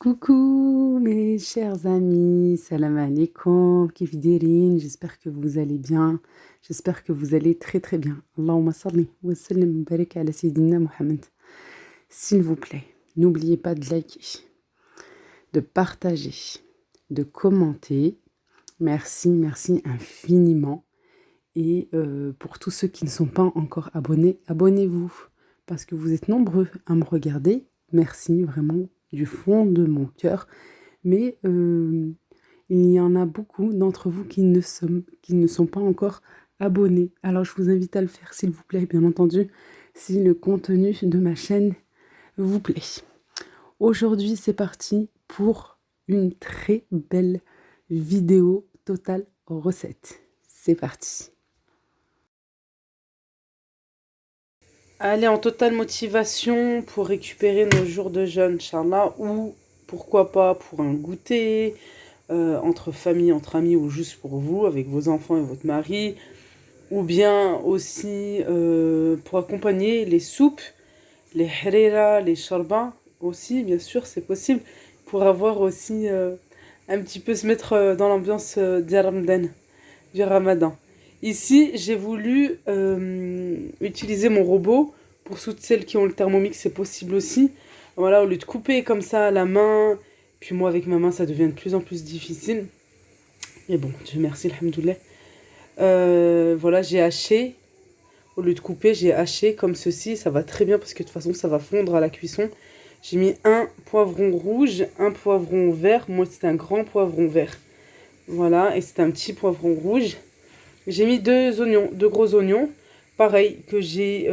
Coucou mes chers amis, salam alaikum, kif dirin, j'espère que vous allez bien, j'espère que vous allez très très bien. Allahumma salli wa sallim barik ala sayyidina Muhammad. S'il vous plaît, n'oubliez pas de liker, de partager, de commenter. Merci, merci infiniment. Et pour tous ceux qui ne sont pas encore abonnés, abonnez-vous parce que vous êtes nombreux à me regarder. Merci vraiment du fond de mon cœur. Mais il y en a beaucoup d'entre vous qui ne sont pas encore abonnés. Alors je vous invite à le faire s'il vous plaît, bien entendu, si le contenu de ma chaîne vous plaît. Aujourd'hui, c'est parti pour une très belle vidéo totale recette. C'est parti. Allez, en totale motivation pour récupérer nos jours de jeûne, Inch'Allah, ou pourquoi pas pour un goûter, entre famille, entre amis, ou juste pour vous, avec vos enfants et votre mari, ou bien aussi pour accompagner les soupes, les harira, les shorba, aussi, bien sûr, c'est possible, pour avoir aussi un petit peu se mettre dans l'ambiance du Ramadan. Ici, j'ai voulu utiliser mon robot. Pour toutes celles qui ont le Thermomix, c'est possible aussi. Voilà, au lieu de couper comme ça à la main, puis moi avec ma main, ça devient de plus en plus difficile. Et bon, Dieu merci, alhamdoulilah. Voilà, j'ai haché. Au lieu de couper, j'ai haché comme ceci. Ça va très bien parce que de toute façon, ça va fondre à la cuisson. J'ai mis un poivron rouge, un poivron vert. Moi, c'était un grand poivron vert. Voilà, et c'était un petit poivron rouge. J'ai mis deux gros oignons, pareil, que j'ai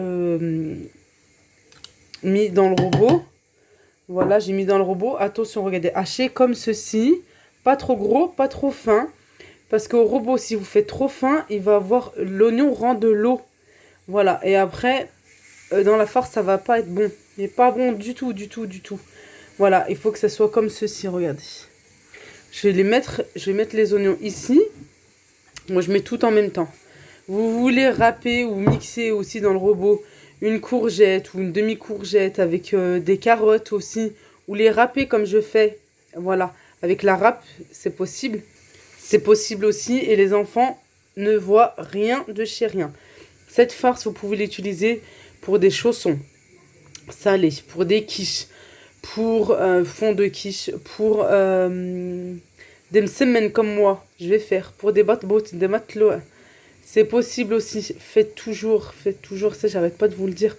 mis dans le robot. Voilà, j'ai mis dans le robot. Attention, regardez, haché comme ceci. Pas trop gros, pas trop fin. Parce qu'au robot, si vous faites trop fin, il va avoir... L'oignon rend de l'eau. Voilà, et après, dans la farce, ça va pas être bon. Il n'est pas bon du tout, du tout, du tout. Voilà, il faut que ça soit comme ceci, regardez. Je vais mettre les oignons ici. Moi, je mets tout en même temps. Vous voulez râper ou mixer aussi dans le robot une courgette ou une demi-courgette avec des carottes aussi. Ou les râper comme je fais. Voilà, avec la râpe, c'est possible. C'est possible aussi et les enfants ne voient rien de chez rien. Cette farce, vous pouvez l'utiliser pour des chaussons salés, pour des quiches, pour fond de quiche, pour des msemen comme moi, je vais faire, pour des batbout, des matelots. C'est possible aussi. Faites toujours ça, j'arrête pas de vous le dire.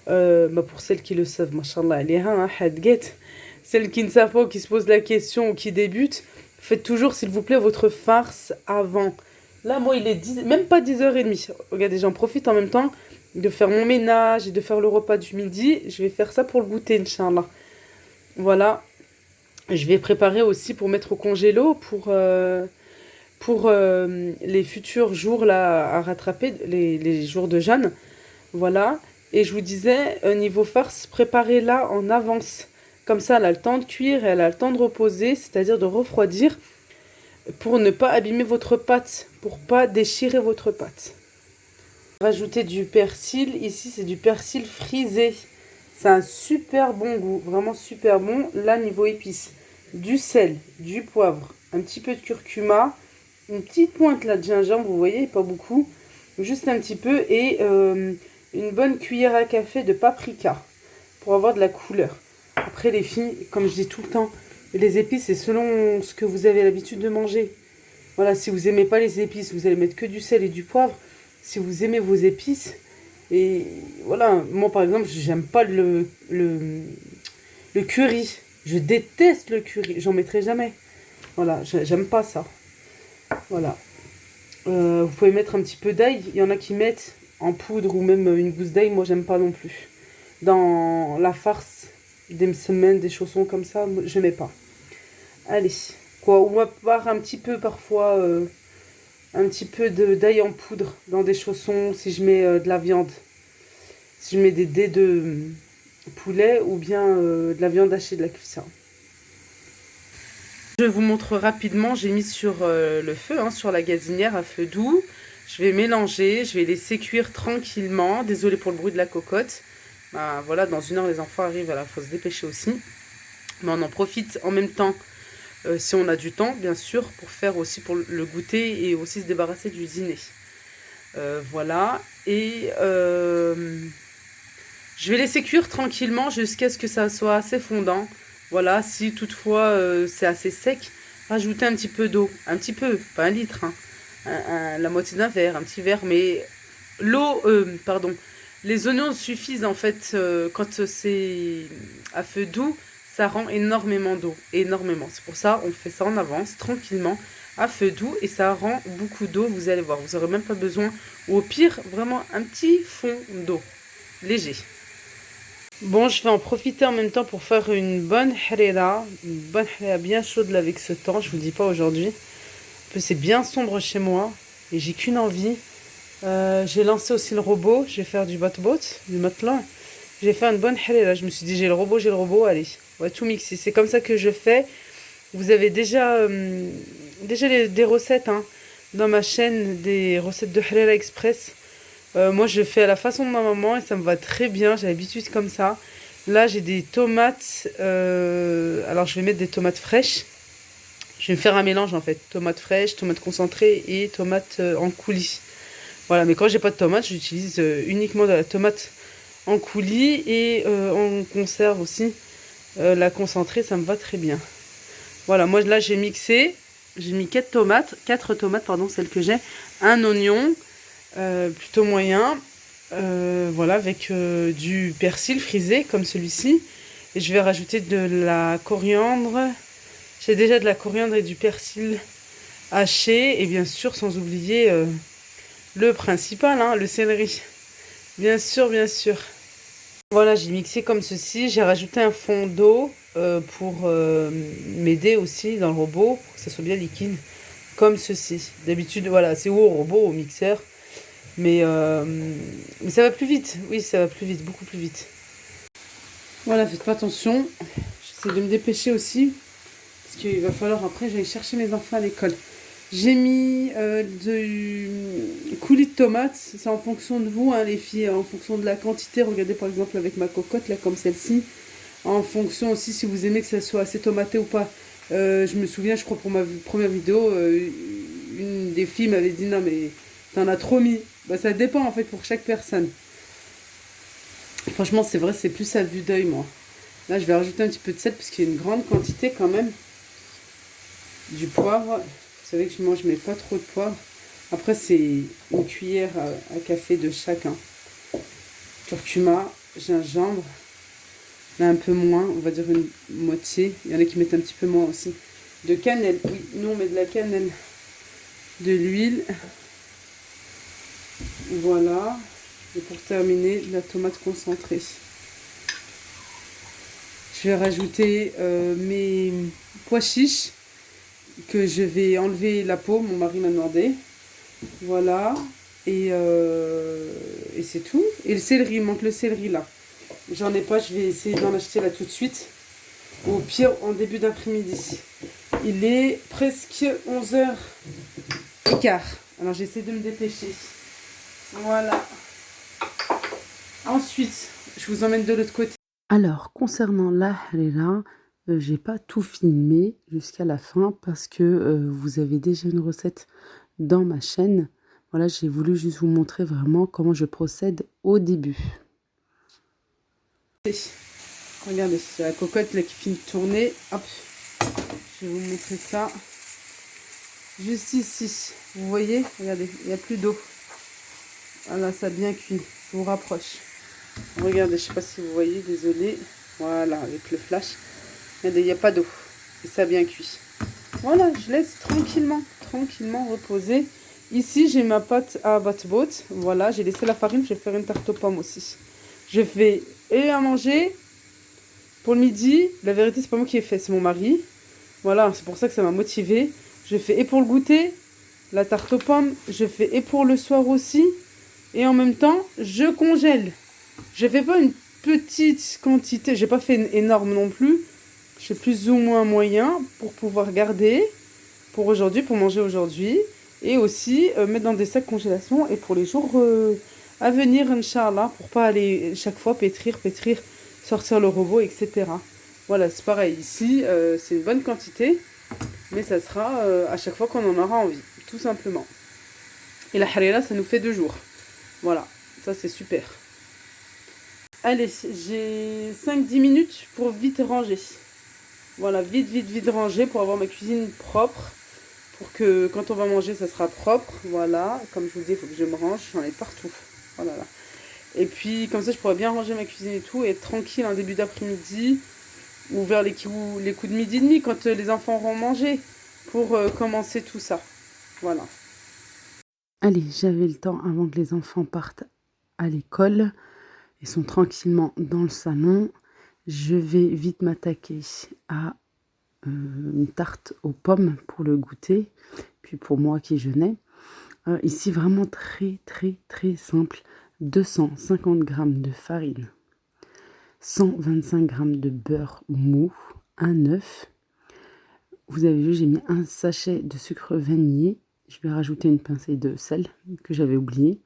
Pour celles qui le savent, machallah, celles qui ne savent pas ou qui se posent la question ou qui débutent, faites toujours, s'il vous plaît, votre farce avant. Là, moi, il est même pas 10h30. Regardez, j'en profite en même temps de faire mon ménage et de faire le repas du midi. Je vais faire ça pour le goûter, Inch'Allah. Voilà. Je vais préparer aussi pour mettre au congélo pour les futurs jours là, à rattraper, les jours de jeûne. Voilà. Et je vous disais, niveau farce, préparez-la en avance. Comme ça, elle a le temps de cuire et elle a le temps de reposer, c'est-à-dire de refroidir, pour ne pas abîmer votre pâte, pour pas déchirer votre pâte. Rajouter du persil. Ici, c'est du persil frisé. C'est un super bon goût, vraiment super bon. Là, niveau épices, du sel, du poivre, un petit peu de curcuma, une petite pointe là de gingembre, vous voyez, pas beaucoup, juste un petit peu, et une bonne cuillère à café de paprika pour avoir de la couleur. Après, les filles, comme je dis tout le temps, les épices, c'est selon ce que vous avez l'habitude de manger. Voilà, si vous n'aimez pas les épices, vous allez mettre que du sel et du poivre. Si vous aimez vos épices, et voilà, moi par exemple, j'aime pas le curry. Je déteste le curry, j'en mettrai jamais. Voilà, j'aime pas ça. Voilà. Vous pouvez mettre un petit peu d'ail. Il y en a qui mettent en poudre ou même une gousse d'ail. Moi, j'aime pas non plus. Dans la farce des semaines, des chaussons comme ça, je mets pas. Allez, quoi. Ou à part un petit peu parfois, un petit peu d'ail en poudre dans des chaussons si je mets de la viande. Si je mets des dés de poulet ou bien de la viande hachée, de la cuisson. Je vous montre rapidement, j'ai mis sur le feu, sur la gazinière à feu doux. Je vais mélanger, je vais laisser cuire tranquillement. Désolée pour le bruit de la cocotte. Voilà, dans 1 heure, les enfants arrivent, il faut se dépêcher aussi. Mais on en profite en même temps, si on a du temps, bien sûr, pour faire aussi pour le goûter et aussi se débarrasser du dîner. Voilà. Et je vais laisser cuire tranquillement jusqu'à ce que ça soit assez fondant. Voilà, si toutefois c'est assez sec, rajoutez un petit peu d'eau. Un petit peu, pas un litre, hein. La moitié d'un verre, un petit verre, mais l'eau, pardon, les oignons suffisent en fait quand c'est à feu doux, ça rend énormément d'eau, énormément. C'est pour ça on fait ça en avance, tranquillement, à feu doux et ça rend beaucoup d'eau, vous allez voir. Vous n'aurez même pas besoin, ou au pire, vraiment un petit fond d'eau, léger. Bon, je vais en profiter en même temps pour faire une bonne harira bien chaude là avec ce temps, je vous dis pas aujourd'hui. En plus, c'est bien sombre chez moi et j'ai qu'une envie. J'ai lancé aussi le robot, je vais faire du bot, du matelas. J'ai fait une bonne harira, je me suis dit j'ai le robot, allez, on va tout mixer. C'est comme ça que je fais. Vous avez déjà, des recettes hein, dans ma chaîne, des recettes de harira express. Moi, je fais à la façon de ma maman et ça me va très bien. J'ai l'habitude comme ça. Là, j'ai des tomates. Alors, je vais mettre des tomates fraîches. Je vais me faire un mélange en fait. Tomates fraîches, tomates concentrées et tomates en coulis. Voilà, mais quand j'ai pas de tomates, j'utilise uniquement de la tomate en coulis et en conserve aussi. La concentrée, ça me va très bien. Voilà, moi là, j'ai mixé. J'ai mis 4 tomates, pardon, celles que j'ai. Un oignon. Plutôt moyen, voilà, avec du persil frisé comme celui-ci. Et je vais rajouter de la coriandre. J'ai déjà de la coriandre et du persil haché. Et bien sûr, sans oublier le principal, hein, le céleri. Bien sûr, bien sûr. Voilà, j'ai mixé comme ceci. J'ai rajouté un fond d'eau pour m'aider aussi dans le robot, pour que ça soit bien liquide. Comme ceci. D'habitude, voilà, c'est au robot, au mixeur. Mais ça va plus vite. Oui, ça va plus vite, beaucoup plus vite. Voilà, faites pas attention. J'essaie de me dépêcher aussi. Parce qu'il va falloir après, j'aille chercher mes enfants à l'école. J'ai mis du coulis de tomates. C'est en fonction de vous, hein, les filles. En fonction de la quantité. Regardez par exemple avec ma cocotte, là, comme celle-ci. En fonction aussi si vous aimez que ça soit assez tomaté ou pas. Je me souviens, je crois, pour ma première vidéo, une des filles m'avait dit non, mais t'en as trop mis. Bah, ça dépend en fait pour chaque personne. Franchement, c'est vrai, c'est plus à vue d'œil, moi. Là, je vais rajouter un petit peu de sel parce qu'il y a une grande quantité quand même. Du poivre. Vous savez que moi, je mets pas trop de poivre. Après, c'est une cuillère à café de chacun. Curcuma, gingembre. Là, un peu moins, on va dire une moitié. Il y en a qui mettent un petit peu moins aussi. De cannelle, oui, nous on met de la cannelle. De l'huile. Voilà. Et pour terminer, de la tomate concentrée. Je vais rajouter mes pois chiches que je vais enlever la peau. Mon mari m'a demandé. Voilà. Et c'est tout. Et le céleri, il manque le céleri là. J'en ai pas, je vais essayer d'en acheter là tout de suite. Au pire, en début d'après-midi. Il est presque 11h15. Alors j'essaie de me dépêcher. Voilà. Ensuite, je vous emmène de l'autre côté. Alors, concernant la harira, j'ai pas tout filmé jusqu'à la fin parce que vous avez déjà une recette dans ma chaîne. Voilà, j'ai voulu juste vous montrer vraiment comment je procède au début. Regardez, c'est la cocotte là qui finit de tourner. Hop, je vais vous montrer ça. Juste ici, vous voyez, regardez, il n'y a plus d'eau. Voilà, ça a bien cuit. Je vous rapproche. Regardez, je ne sais pas si vous voyez, désolé. Voilà, avec le flash. Regardez, il n'y a pas d'eau. Et ça a bien cuit. Voilà, je laisse tranquillement reposer. Ici, j'ai ma pâte à bot. Voilà, j'ai laissé la farine. Je vais faire une tarte aux pommes aussi. Je fais et à manger pour le midi. La vérité, c'est pas moi qui ai fait, c'est mon mari. Voilà, c'est pour ça que ça m'a motivée. Je fais et pour le goûter, la tarte aux pommes. Je fais et pour le soir aussi. Et en même temps, je congèle. Je fais pas une petite quantité. J'ai pas fait une énorme non plus. Je fais plus ou moins moyen pour pouvoir garder pour aujourd'hui, pour manger aujourd'hui. Et aussi mettre dans des sacs congélation. Et pour les jours à venir, Inch'Allah, pour pas aller chaque fois pétrir, sortir le robot, etc. Voilà, c'est pareil. Ici, c'est une bonne quantité, mais ça sera à chaque fois qu'on en aura envie, tout simplement. Et la harira, ça nous fait 2 jours. Voilà, ça c'est super. Allez, j'ai 5-10 minutes pour vite ranger. Voilà, vite ranger pour avoir ma cuisine propre. Pour que quand on va manger, ça sera propre. Voilà, comme je vous dis, il faut que je me range. J'en ai partout. Voilà. Et puis, comme ça, je pourrais bien ranger ma cuisine et tout. Et être tranquille en début d'après-midi. Ou vers les coups de midi et demi, quand les enfants auront mangé. Pour commencer tout ça. Voilà. Allez, j'avais le temps avant que les enfants partent à l'école. Ils sont tranquillement dans le salon. Je vais vite m'attaquer à une tarte aux pommes pour le goûter, puis pour moi qui jeûnais. Ici, vraiment très simple. 250 g de farine, 125 g de beurre mou, un œuf. Vous avez vu, j'ai mis un sachet de sucre vanillé. Je vais rajouter une pincée de sel que j'avais oublié.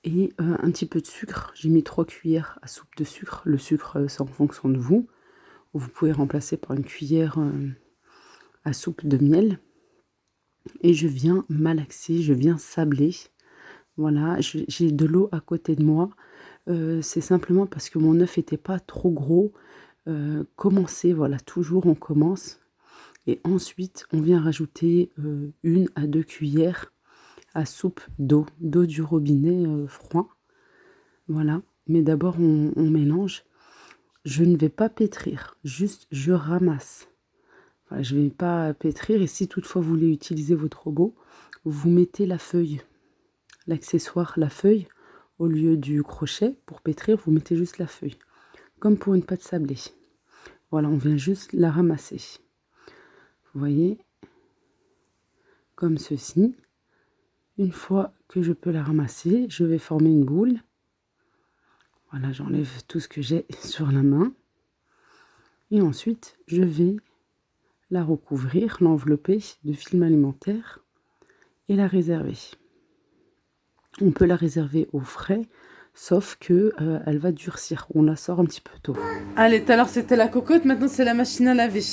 Et un petit peu de sucre. J'ai mis 3 cuillères à soupe de sucre. Le sucre, c'est en fonction de vous. Vous pouvez remplacer par une cuillère à soupe de miel. Et je viens malaxer, je viens sabler. Voilà, j'ai de l'eau à côté de moi. C'est simplement parce que mon œuf n'était pas trop gros. Commencer, voilà, toujours on commence. Et ensuite, on vient rajouter 1 à 2 cuillères à soupe d'eau du robinet froid. Voilà, mais d'abord on mélange. Je ne vais pas pétrir, juste je ramasse. Voilà, je ne vais pas pétrir et si toutefois vous voulez utiliser votre robot, vous mettez la feuille, l'accessoire, la feuille, au lieu du crochet. Pour pétrir, vous mettez juste la feuille, comme pour une pâte sablée. Voilà, on vient juste la ramasser. Vous voyez, comme ceci. Une fois que je peux la ramasser, je vais former une boule. Voilà, j'enlève tout ce que j'ai sur la main. Et ensuite, je vais la recouvrir, l'envelopper de film alimentaire et la réserver. On peut la réserver au frais, sauf que elle va durcir. On la sort un petit peu tôt. Allez, tout à l'heure c'était la cocotte, maintenant c'est la machine à laver.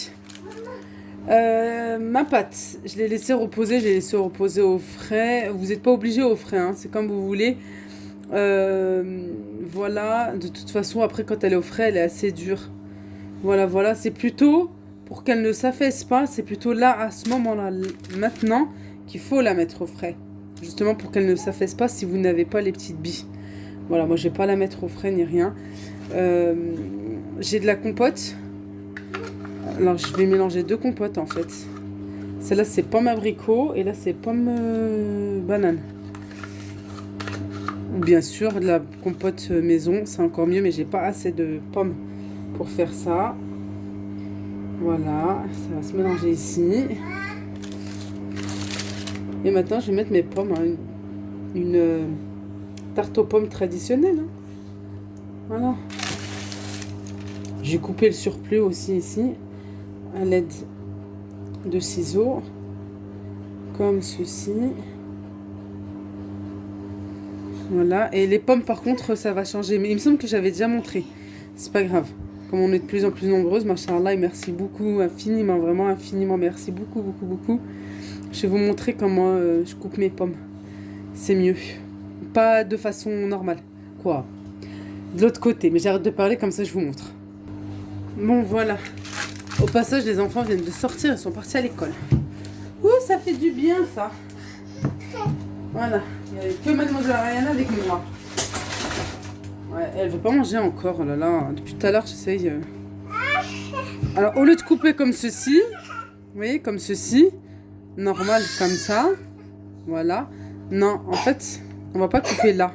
Ma pâte, je l'ai laissée reposer au frais. Vous n'êtes pas obligé au frais, hein, c'est comme vous voulez. Voilà, de toute façon, après quand elle est au frais, elle est assez dure. Voilà, c'est plutôt pour qu'elle ne s'affaisse pas, c'est plutôt là, à ce moment-là, maintenant, qu'il faut la mettre au frais. Justement pour qu'elle ne s'affaisse pas si vous n'avez pas les petites billes. Voilà, moi je vais pas la mettre au frais ni rien. J'ai de la compote. Alors je vais mélanger 2 compotes en fait. Celle-là c'est pomme abricot et là c'est pomme banane. Ou bien sûr de la compote maison, c'est encore mieux, mais j'ai pas assez de pommes pour faire ça. Voilà, ça va se mélanger ici. Et maintenant je vais mettre mes pommes, hein, une tarte aux pommes traditionnelle. Hein. Voilà. J'ai coupé le surplus aussi ici à l'aide de ciseaux, comme ceci. Voilà, et les pommes par contre ça va changer, mais il me semble que j'avais déjà montré, c'est pas grave. Comme on est de plus en plus nombreuses, machallah, et merci beaucoup, infiniment, vraiment infiniment, merci beaucoup. Je vais vous montrer comment je coupe mes pommes, c'est mieux, pas de façon normale, quoi, de l'autre côté, mais j'arrête de parler comme ça je vous montre. Bon voilà, au passage les enfants viennent de sortir, ils sont partis à l'école. Ouh, ça fait du bien ça. Voilà, il n'y avait que mademoiselle Ariana avec moi. Ouais, elle veut pas manger encore, oh là là, depuis tout à l'heure j'essaye. Alors au lieu de couper comme ceci, vous voyez, comme ceci, normal comme ça, voilà. Non, en fait, on va pas couper là.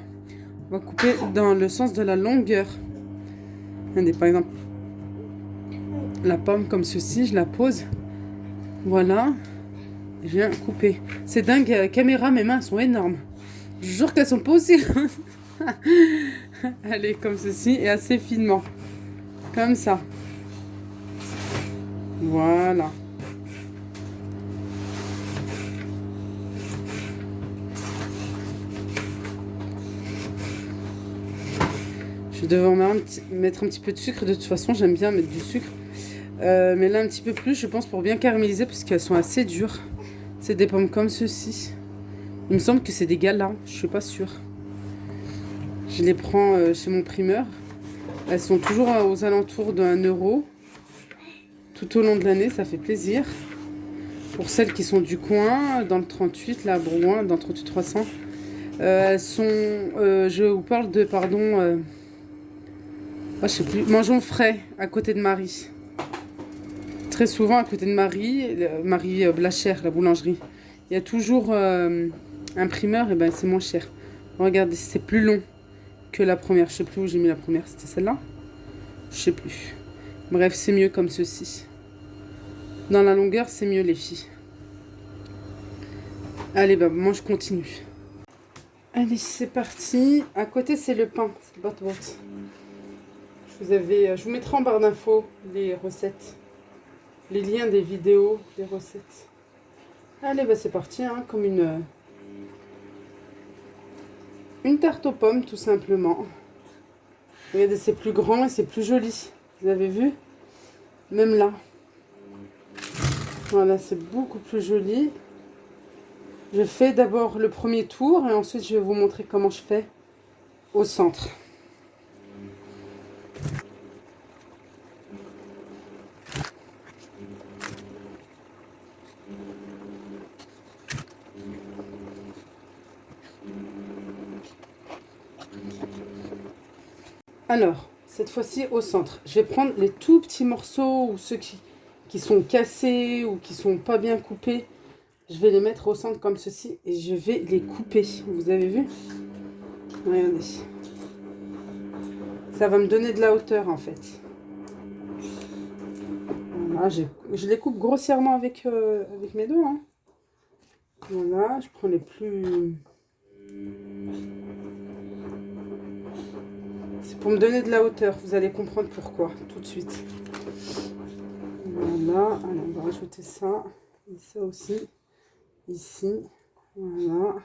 On va couper dans le sens de la longueur. Regardez, par exemple, la pomme comme ceci, je la pose. Voilà. Je viens couper. C'est dingue, caméra, mes mains sont énormes. Je jure qu'elles sont pas aussi. Allez, comme ceci, et assez finement. Comme ça. Voilà. Je vais devoir mettre un petit peu de sucre. De toute façon, j'aime bien mettre du sucre. Mais là un petit peu plus, je pense, pour bien caraméliser, parce qu'elles sont assez dures. C'est des pommes comme ceci. Il me semble que c'est des galas, je suis pas sûre. Je les prends chez mon primeur. Elles sont toujours aux alentours d'1 € tout au long de l'année, ça fait plaisir. Pour celles qui sont du coin, dans le 38, là à Bourgoin, dans le 38 300. Elles sont, je vous parle de, pardon, je sais plus, Mangeons Frais, à côté de Marie. Très souvent, à côté de Marie, Marie Blachère, la boulangerie. Il y a toujours un primeur, et ben c'est moins cher. Regardez, c'est plus long que la première. Je sais plus où j'ai mis la première, c'était celle-là? Je sais plus. Bref, c'est mieux comme ceci. Dans la longueur, c'est mieux les filles. Allez, bah moi je continue. Allez, c'est parti. À côté, c'est le pain, c'est le bot-bot. Je vous mettrai en barre d'infos les recettes, les liens des vidéos, des recettes. Allez, bah c'est parti, hein, comme une tarte aux pommes, tout simplement. Regardez, c'est plus grand et c'est plus joli. Vous avez vu? Même là. Voilà, c'est beaucoup plus joli. Je fais d'abord le premier tour et ensuite je vais vous montrer comment je fais au centre. Alors, cette fois-ci au centre. Je vais prendre les tout petits morceaux ou ceux qui sont cassés ou qui sont pas bien coupés. Je vais les mettre au centre comme ceci et je vais les couper. Vous avez vu? Regardez. Ça va me donner de la hauteur en fait. Voilà, je les coupe grossièrement avec mes doigts. Hein. Voilà, je prends les plus... C'est pour me donner de la hauteur. Vous allez comprendre pourquoi tout de suite. Voilà, allez, on va rajouter ça. Et ça aussi. Ici. Voilà.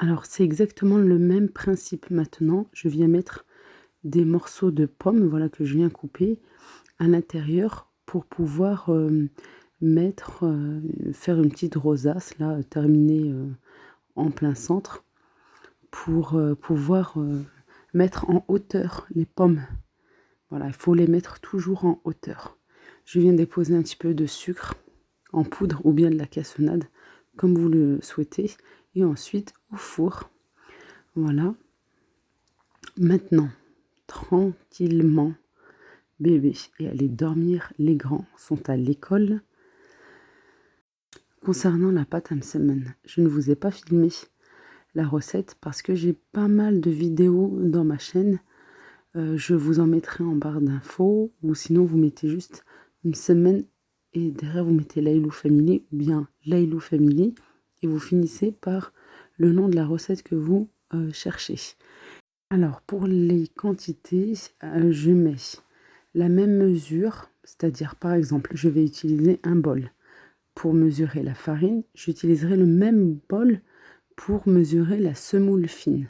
Alors, c'est exactement le même principe maintenant. Je viens mettre des morceaux de pommes, voilà, que je viens couper à l'intérieur pour pouvoir faire une petite rosace, là, terminée en plein centre, pour pouvoir mettre en hauteur les pommes. Voilà, il faut les mettre toujours en hauteur. Je viens déposer un petit peu de sucre en poudre ou bien de la cassonade, comme vous le souhaitez. Et ensuite, au four. Voilà. Maintenant, tranquillement, bébé et aller dormir. Les grands sont à l'école. Concernant la pâte à msemen, je ne vous ai pas filmé la recette parce que j'ai pas mal de vidéos dans ma chaîne. Je vous en mettrai en barre d'infos ou sinon vous mettez juste msemen et derrière vous mettez Lailou Family ou bien Lailou Family et vous finissez par le nom de la recette que vous cherchez. Alors pour les quantités, je mets la même mesure, c'est-à-dire par exemple je vais utiliser un bol. Pour mesurer la farine, j'utiliserai le même bol pour mesurer la semoule fine.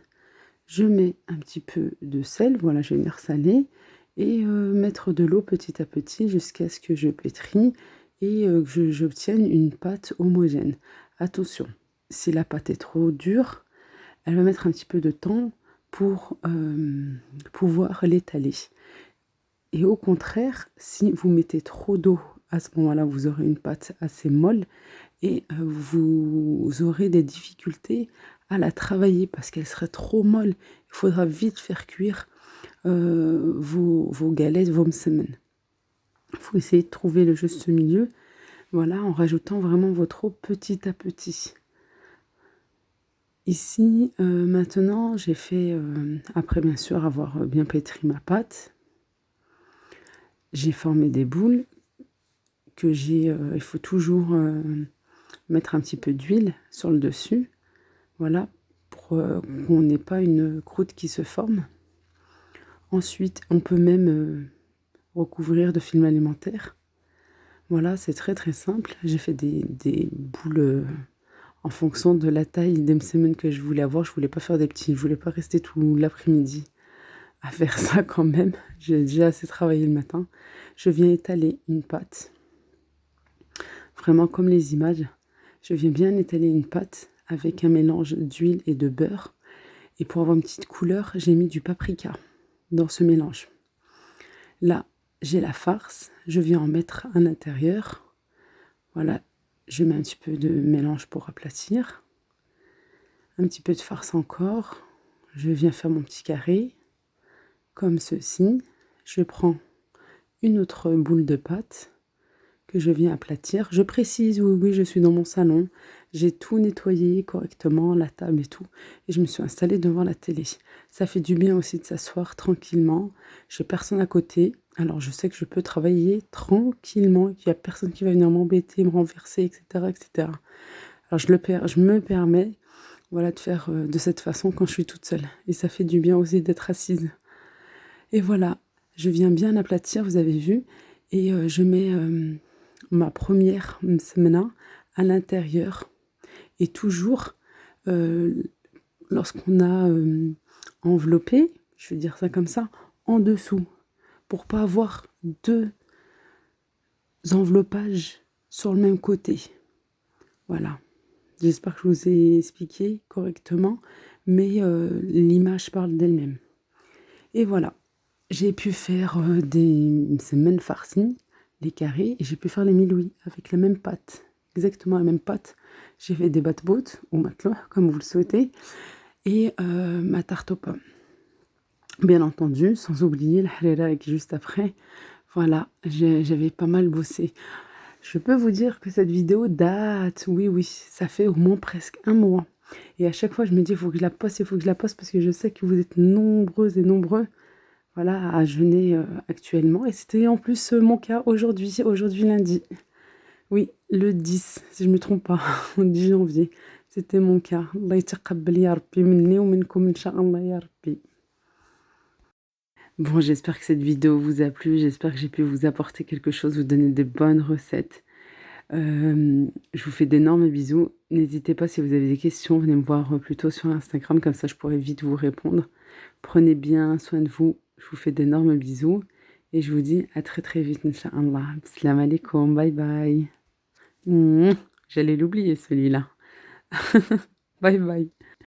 Je mets un petit peu de sel, voilà, je vais venir saler et mettre de l'eau petit à petit jusqu'à ce que je pétris et que j'obtienne une pâte homogène. Attention, si la pâte est trop dure, elle va mettre un petit peu de temps pour pouvoir l'étaler. Et au contraire, si vous mettez trop d'eau, à ce moment-là, vous aurez une pâte assez molle et vous aurez des difficultés à la travailler parce qu'elle serait trop molle. Il faudra vite faire cuire vos galettes, vos msemen. Il faut essayer de trouver le juste milieu, voilà, en rajoutant vraiment votre eau petit à petit. Ici, maintenant, j'ai fait, après bien sûr avoir bien pétri ma pâte, j'ai formé des boules que il faut toujours mettre un petit peu d'huile sur le dessus Voilà, pour qu'on n'ait pas une croûte qui se forme. Ensuite, on peut même recouvrir de film alimentaire. Voilà, c'est très très simple. J'ai fait des boules en fonction de la taille des semaines que je voulais avoir. Je voulais pas faire des petits, je voulais pas rester tout l'après-midi à faire ça quand même. J'ai déjà assez travaillé le matin. Je viens étaler une pâte, vraiment comme les images. Je viens bien étaler une pâte avec un mélange d'huile et de beurre. Et pour avoir une petite couleur, j'ai mis du paprika dans ce mélange. Là, j'ai la farce. Je viens en mettre à l'intérieur. Voilà, je mets un petit peu de mélange pour aplatir. Un petit peu de farce encore. Je viens faire mon petit carré, comme ceci. Je prends une autre boule de pâte que je viens aplatir. Je précise, oui, je suis dans mon salon. J'ai tout nettoyé correctement, la table et tout. Et je me suis installée devant la télé. Ça fait du bien aussi de s'asseoir tranquillement. Je n'ai personne à côté. Alors je sais que je peux travailler tranquillement. Il n'y a personne qui va venir m'embêter, me renverser, etc., etc. Alors je me permets, voilà, de faire de cette façon quand je suis toute seule. Et ça fait du bien aussi d'être assise. Et voilà, je viens bien aplatir, vous avez vu. Et je mets ma première semna à l'intérieur. Et toujours, lorsqu'on a enveloppé, je vais dire ça comme ça, en dessous, pour pas avoir deux enveloppages sur le même côté. Voilà. J'espère que je vous ai expliqué correctement, mais l'image parle d'elle-même. Et voilà, j'ai pu faire des semaines farcies, les carrés, et j'ai pu faire les milouis avec la même pâte, exactement la même pâte. J'ai fait des bat-bottes ou matelas, comme vous le souhaitez, et ma tarte aux pommes. Bien entendu, sans oublier la harira qui est juste après. Voilà, j'avais pas mal bossé. Je peux vous dire que cette vidéo date, oui, ça fait au moins presque un mois. Et à chaque fois, je me dis, il faut que je la poste, il faut que je la poste, parce que je sais que vous êtes nombreuses et nombreux, voilà, à jeûner actuellement. Et c'était en plus mon cas aujourd'hui lundi. Oui, le 10, si je ne me trompe pas, le 10 janvier. C'était mon cas. Allah yataqabbal ya Rabbi minni wa minkum incha'Allah ya Rabbi. Bon, j'espère que cette vidéo vous a plu. J'espère que j'ai pu vous apporter quelque chose, vous donner de bonnes recettes. Je vous fais d'énormes bisous. N'hésitez pas si vous avez des questions, venez me voir plutôt sur Instagram, comme ça je pourrai vite vous répondre. Prenez bien soin de vous. Je vous fais d'énormes bisous et je vous dis à très très vite, Inch'Allah. Salam alaikum, bye bye. J'allais l'oublier celui-là. Bye bye.